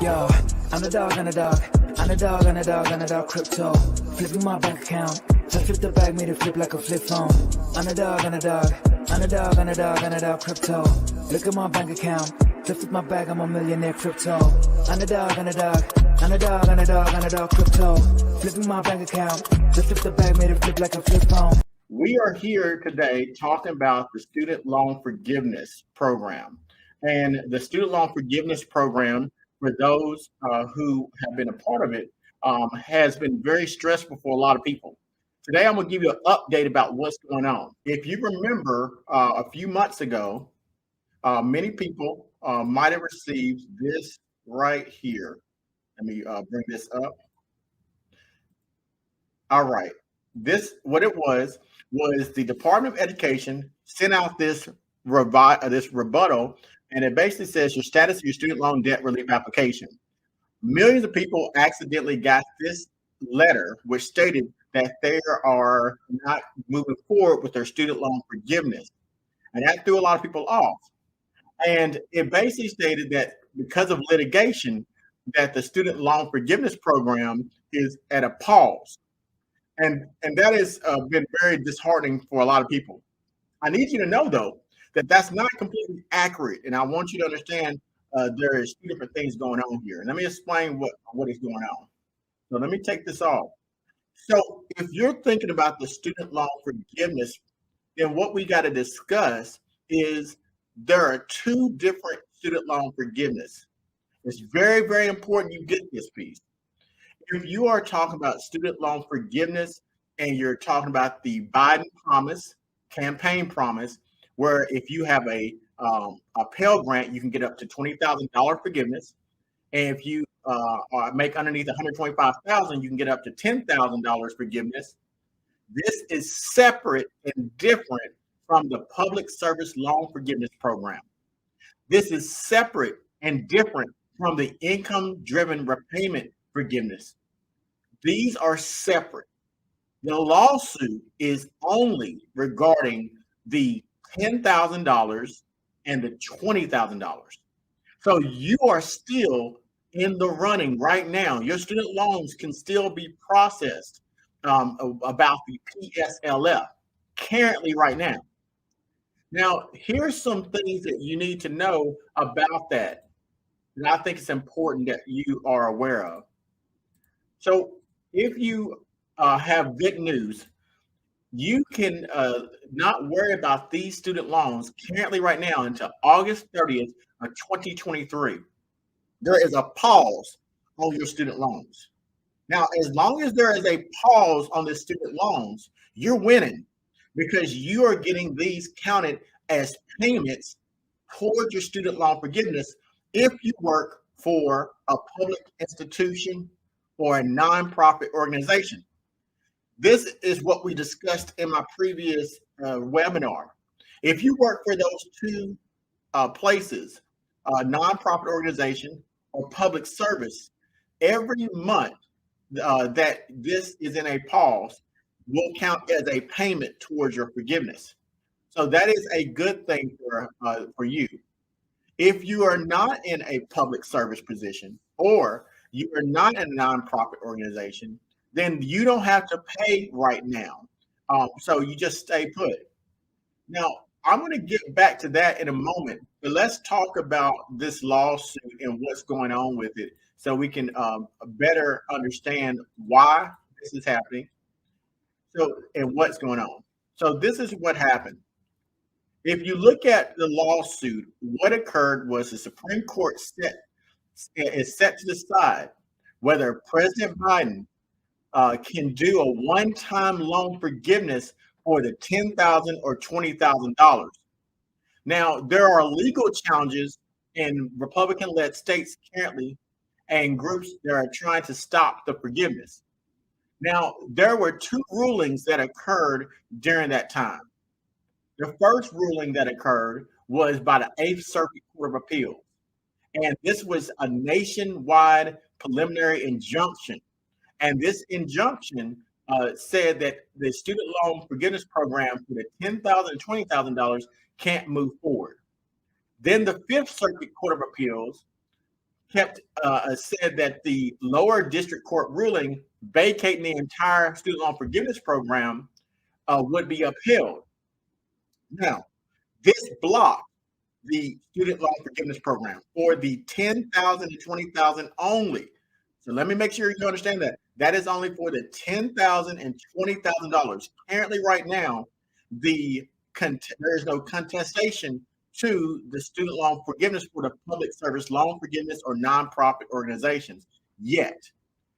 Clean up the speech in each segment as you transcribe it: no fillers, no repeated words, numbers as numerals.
Yo, underdog, crypto. Flipping my bank account. I flip the bag, made it flip like a flip phone. Underdog, crypto. Look at my bank account. Flip my bag, I'm a millionaire crypto. Underdog, crypto. Flipping my bank account. Flip the bag, made it flip like a flip phone. We are here today talking about the Student Loan Forgiveness Program. And the Student Loan Forgiveness Program, for those who have been a part of it, has been very stressful for a lot of people. Today, I'm going to give you an update about what's going on. If you remember a few months ago, many people might have received this right here. Let me bring this up. All right. What it was the Department of Education sent out this rebuttal, and it basically says your status of your student loan debt relief application. Millions of people accidentally got this letter, which stated that they are not moving forward with their student loan forgiveness. And that threw a lot of people off. And it basically stated that because of litigation, that the student loan forgiveness program is at a pause. And that has been very disheartening for a lot of people. I need you to know, though, that that's not completely accurate. And I want you to understand there is two different things going on here. And let me explain what is going on. So let me take this off. So if you're thinking about the student loan forgiveness, then what we got to discuss is there are two different student loan forgiveness. It's very, very important you get this piece. If you are talking about student loan forgiveness and you're talking about the Biden promise, campaign promise, where if you have a Pell Grant, you can get up to $20,000 forgiveness. And if you make underneath $125,000, you can get up to $10,000 forgiveness. This is separate and different from the Public Service Loan Forgiveness Program. This is separate and different from the income-driven repayment forgiveness. These are separate. The lawsuit is only regarding the $10,000 and the $20,000. So you are still in the running right now. Your student loans can still be processed about the PSLF currently right now. Now, here's some things that you need to know about that. And I think it's important that you are aware of. So if you have good news, you can not worry about these student loans currently right now until August 30th of 2023. There is a pause on your student loans. Now, as long as there is a pause on the student loans, you're winning because you are getting these counted as payments toward your student loan forgiveness if you work for a public institution or a nonprofit organization. This is what we discussed in my previous webinar. If you work for those two places, a nonprofit organization or public service, every month that this is in a pause will count as a payment towards your forgiveness. So that is a good thing for you. If you are not in a public service position or you are not in a nonprofit organization, then you don't have to pay right now. So you just stay put. Now, I'm going to get back to that in a moment, but let's talk about this lawsuit and what's going on with it so we can better understand why this is happening and what's going on. So this is what happened. If you look at the lawsuit, what occurred was the Supreme Court is set to decide whether President Biden can do a one-time loan forgiveness for the $10,000 or $20,000. Now, there are legal challenges in Republican-led states currently and groups that are trying to stop the forgiveness. Now, there were two rulings that occurred during that time. The first ruling that occurred was by the Eighth Circuit Court of Appeals. And this was a nationwide preliminary injunction. And this injunction said that the student loan forgiveness program for the $10,000 and $20,000 can't move forward. Then the Fifth Circuit Court of Appeals said that the lower district court ruling vacating the entire student loan forgiveness program would be upheld. Now, this blocked the student loan forgiveness program for the $10,000 and $20,000 only. So let me make sure you understand that. That is only for the $10,000 and $20,000. Currently, right now, there is no contestation to the student loan forgiveness for the public service loan forgiveness or nonprofit organizations yet.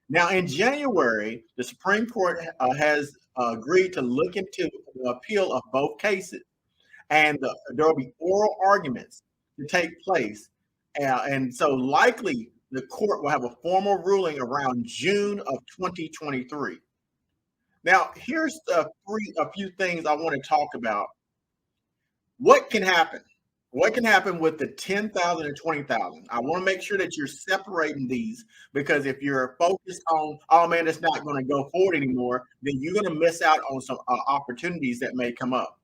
Now, in January, the Supreme Court has agreed to look into the appeal of both cases, and there will be oral arguments to take place. And so likely the court will have a formal ruling around June of 2023. Now, here's a few things I want to talk about. What can happen? What can happen with the 10,000 and 20,000? I want to make sure that you're separating these, because if you're focused on, oh man, it's not going to go forward anymore, then you're going to miss out on some opportunities that may come up.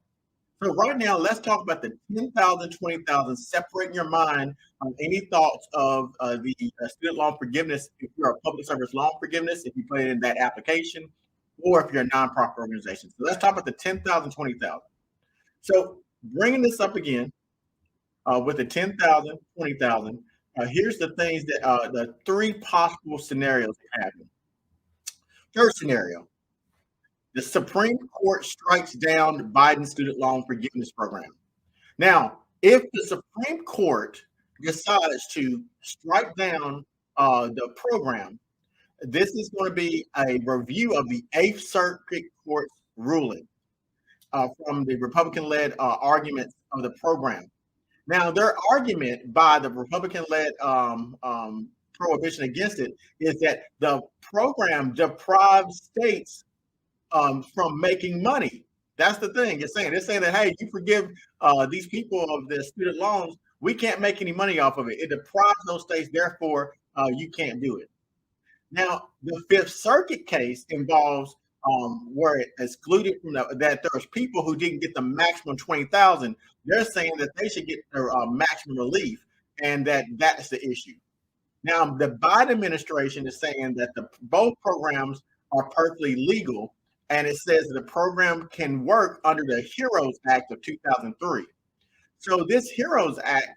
So right now, let's talk about the 10,000, 20,000, separating your mind on any thoughts of the student loan forgiveness, if you're a public service loan forgiveness, if you put it in that application, or if you're a nonprofit organization. So let's talk about the 10,000, 20,000. So bringing this up again with the 10,000, 20,000, here's the things that the three possible scenarios that happen. First scenario, the Supreme Court strikes down Biden's student loan forgiveness program. Now, if the Supreme Court decides to strike down the program, this is going to be a review of the Eighth Circuit Court's ruling from the Republican-led arguments of the program. Now, their argument by the Republican-led prohibition against it is that the program deprives states from making money. That's the thing. They're saying that, hey, you forgive these people of their student loans, we can't make any money off of it. It deprives those states, therefore you can't do it. Now, the Fifth Circuit case involves where it excluded from that there's people who didn't get the maximum 20,000. They're saying that they should get their maximum relief, and that's the issue. Now, the Biden administration is saying that both programs are perfectly legal, and it says that the program can work under the HEROES Act of 2003. So this HEROES Act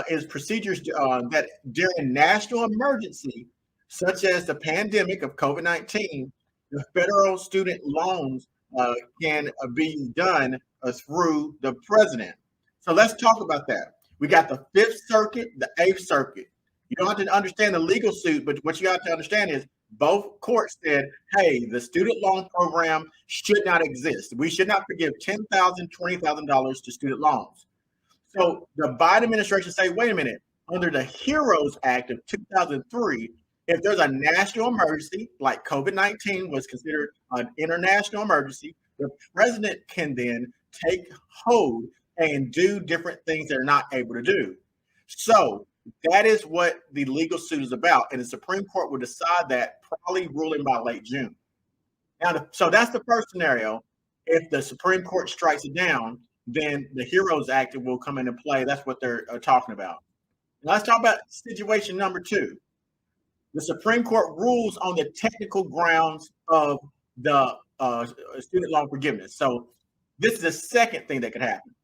is procedures that during national emergency, such as the pandemic of COVID-19, the federal student loans can be done through the president. So let's talk about that. We got the Fifth Circuit, the Eighth Circuit. You don't have to understand the legal suit, but what you have to understand is both courts said, hey, the student loan program should not exist. We should not forgive $10,000, $20,000 to student loans. So the Biden administration say, wait a minute, under the HEROES Act of 2003, if there's a national emergency, like COVID-19 was considered an international emergency, the president can then take hold and do different things they're not able to do. So that is what the legal suit is about, and the Supreme Court will decide that, probably ruling by late June. Now, so that's the first scenario. If the Supreme Court strikes it down, then the HEROES Act will come into play. That's what they're talking about. Now, let's talk about situation number two. The Supreme Court rules on the technical grounds of the student loan forgiveness. So this is the second thing that could happen.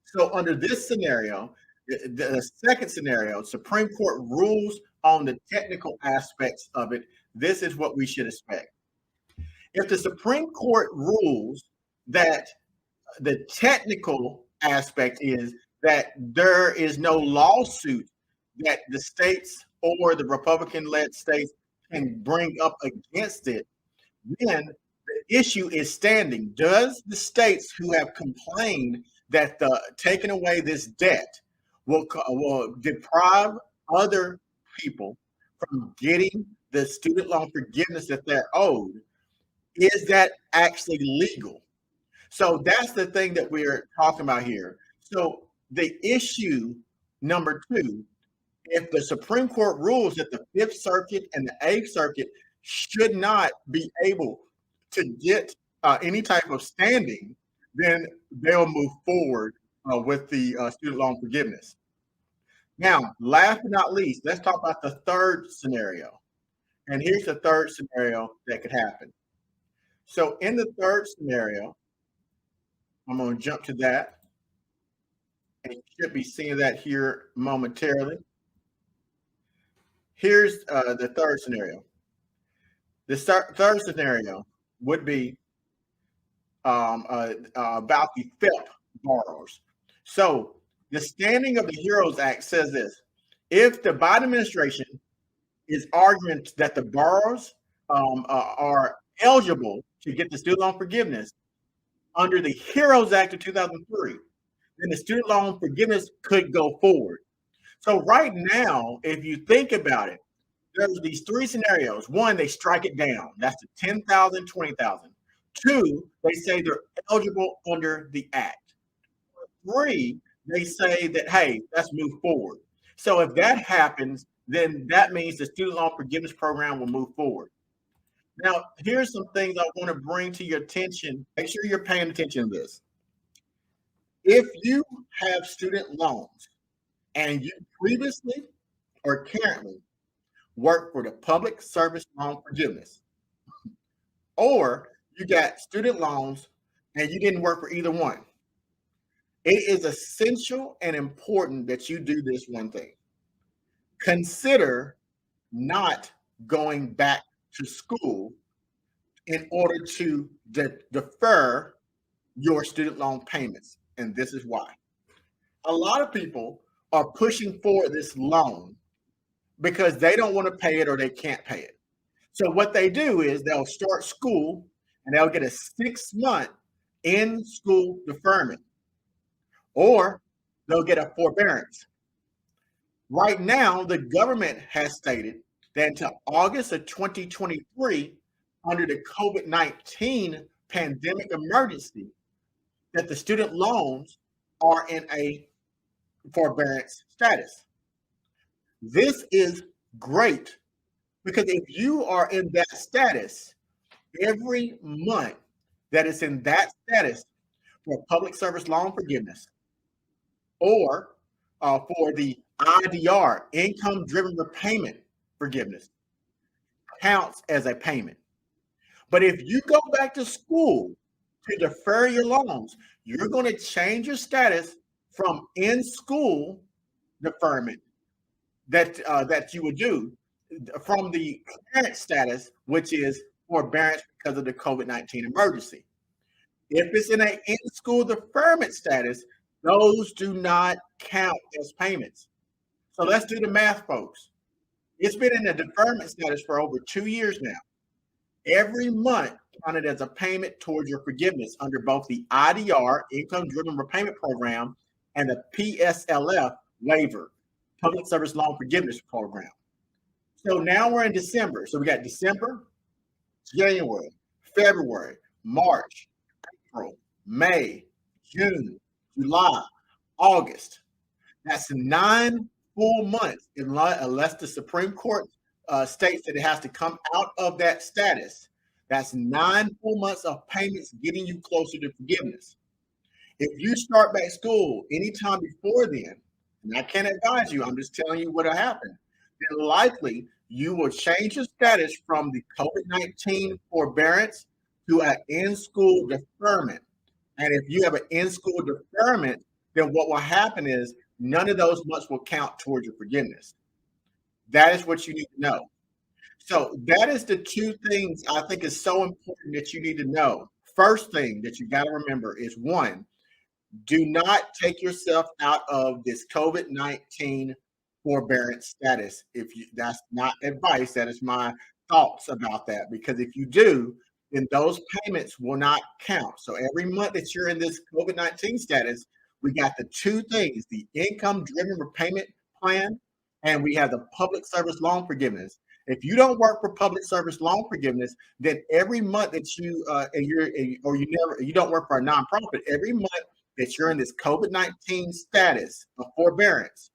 So under this scenario, the second scenario, Supreme Court rules on the technical aspects of it. This is what we should expect. If the Supreme Court rules that the technical aspect is that there is no lawsuit that the states or the Republican-led states can bring up against it, then the issue is standing. Does the states who have complained that taking away this debt will deprive other people from getting the student loan forgiveness that they're owed, is that actually legal? So that's the thing that we're talking about here. So the issue number two, if the Supreme Court rules that the Fifth Circuit and the Eighth Circuit should not be able to get any type of standing, then they'll move forward with the student loan forgiveness. Now, last but not least, let's talk about the third scenario. And here's the third scenario that could happen. So in the third scenario, I'm going to jump to that. And you should be seeing that here momentarily. Here's the third scenario. The third scenario would be about the FELP borrowers. So the standing of the HEROES Act says this: if the Biden administration is arguing that the borrowers are eligible to get the student loan forgiveness under the HEROES Act of 2003, then the student loan forgiveness could go forward. So right now, if you think about it, there's these three scenarios. One, they strike it down. That's the 10,000, 20,000. Two, they say they're eligible under the act. Three, they say that, hey, let's move forward. So if that happens, then that means the student loan forgiveness program will move forward. Now, here's some things I want to bring to your attention. Make sure you're paying attention to this. If you have student loans and you previously or currently work for the Public Service Loan Forgiveness, or you got student loans and you didn't work for either one, it is essential and important that you do this one thing. Consider not going back to school in order to defer your student loan payments. And this is why. A lot of people are pushing for this loan because they don't want to pay it or they can't pay it. So what they do is they'll start school and they'll get a 6-month in-school deferment, or they'll get a forbearance. Right now, the government has stated that until August of 2023, under the COVID-19 pandemic emergency, that the student loans are in a forbearance status. This is great because if you are in that status, every month that is in that status for public service loan forgiveness or for the IDR, income driven repayment forgiveness, counts as a payment. But if you go back to school to defer your loans, you're going to change your status from in school deferment that you would do from the current status, which is forbearance because of the COVID-19 emergency. If it's in an in-school deferment status, those do not count as payments. So let's do the math, folks. It's been in a deferment status for over 2 years now. Every month counted as a payment towards your forgiveness under both the IDR, Income Driven Repayment Program, and the PSLF waiver, Public Service Loan Forgiveness Program. So now we're in December. So we got December, January, February, March, April, May, June, July, August. That's 9 full months, unless the Supreme Court states that it has to come out of that status. That's 9 full months of payments getting you closer to forgiveness. If you start back school anytime before then, and I can't advise you, I'm just telling you what'll happen, then likely you will change your status from the COVID-19 forbearance to an in-school deferment. And if you have an in-school deferment, then what will happen is none of those months will count towards your forgiveness. That is what you need to know. So that is the two things I think is so important that you need to know. First thing that you got to remember is, one, do not take yourself out of this COVID-19 forbearance status. That's not advice, that is my thoughts about that. Because if you do, then those payments will not count. So every month that you're in this COVID-19 status, we got the two things: the income-driven repayment plan, and we have the public service loan forgiveness. If you don't work for public service loan forgiveness, then every month that you you don't work for a nonprofit, every month that you're in this COVID-19 status of forbearance,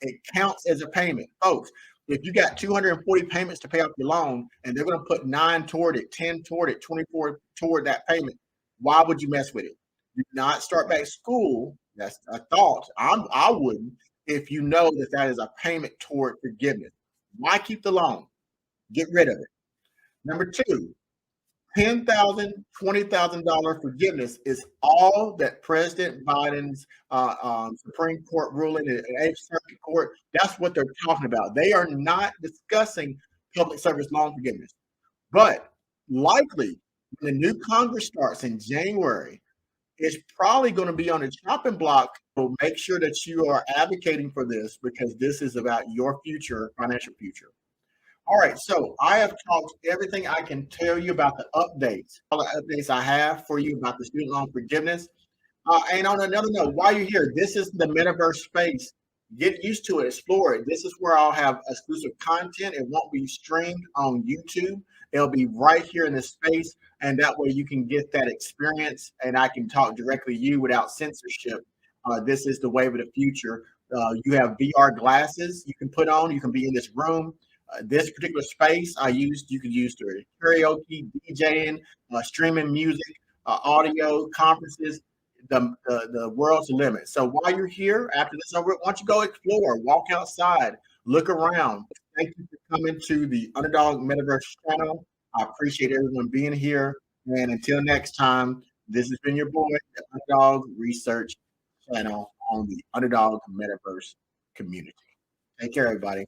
it counts as a payment. Folks, if you got 240 payments to pay off your loan and they're going to put 9 toward it, 10 toward it, 24 toward that payment, why would you mess with it? Do not start back school. That's a thought. I wouldn't. if you know that that is a payment toward forgiveness. Why keep the loan? Get rid of it. Number two, $10,000, $20,000 forgiveness is all that President Biden's Supreme Court ruling and Eighth Circuit Court. That's what they're talking about. They are not discussing public service loan forgiveness, but likely when the new Congress starts in January, it's probably going to be on the chopping block. So make sure that you are advocating for this because this is about your future, financial future. All right, so I have talked everything I can tell you about the updates, all the updates I have for you about the student loan forgiveness. And on another note, while you're here, this is the metaverse space. Get used to it, explore it. This is where I'll have exclusive content. It won't be streamed on YouTube. It'll be right here in this space, and that way you can get that experience, and I can talk directly to you without censorship. This is the wave of the future. You have VR glasses you can put on. You can be in this room. This particular space you can use to karaoke, DJing, streaming music, audio, conferences. The world's the limit. So while you're here, after this over, why don't you go explore, walk outside, look around. Thank you for coming to the Underdog Metaverse channel. I appreciate everyone being here. And until next time, this has been your boy, the Underdog Research channel on the Underdog Metaverse community. Take care, everybody.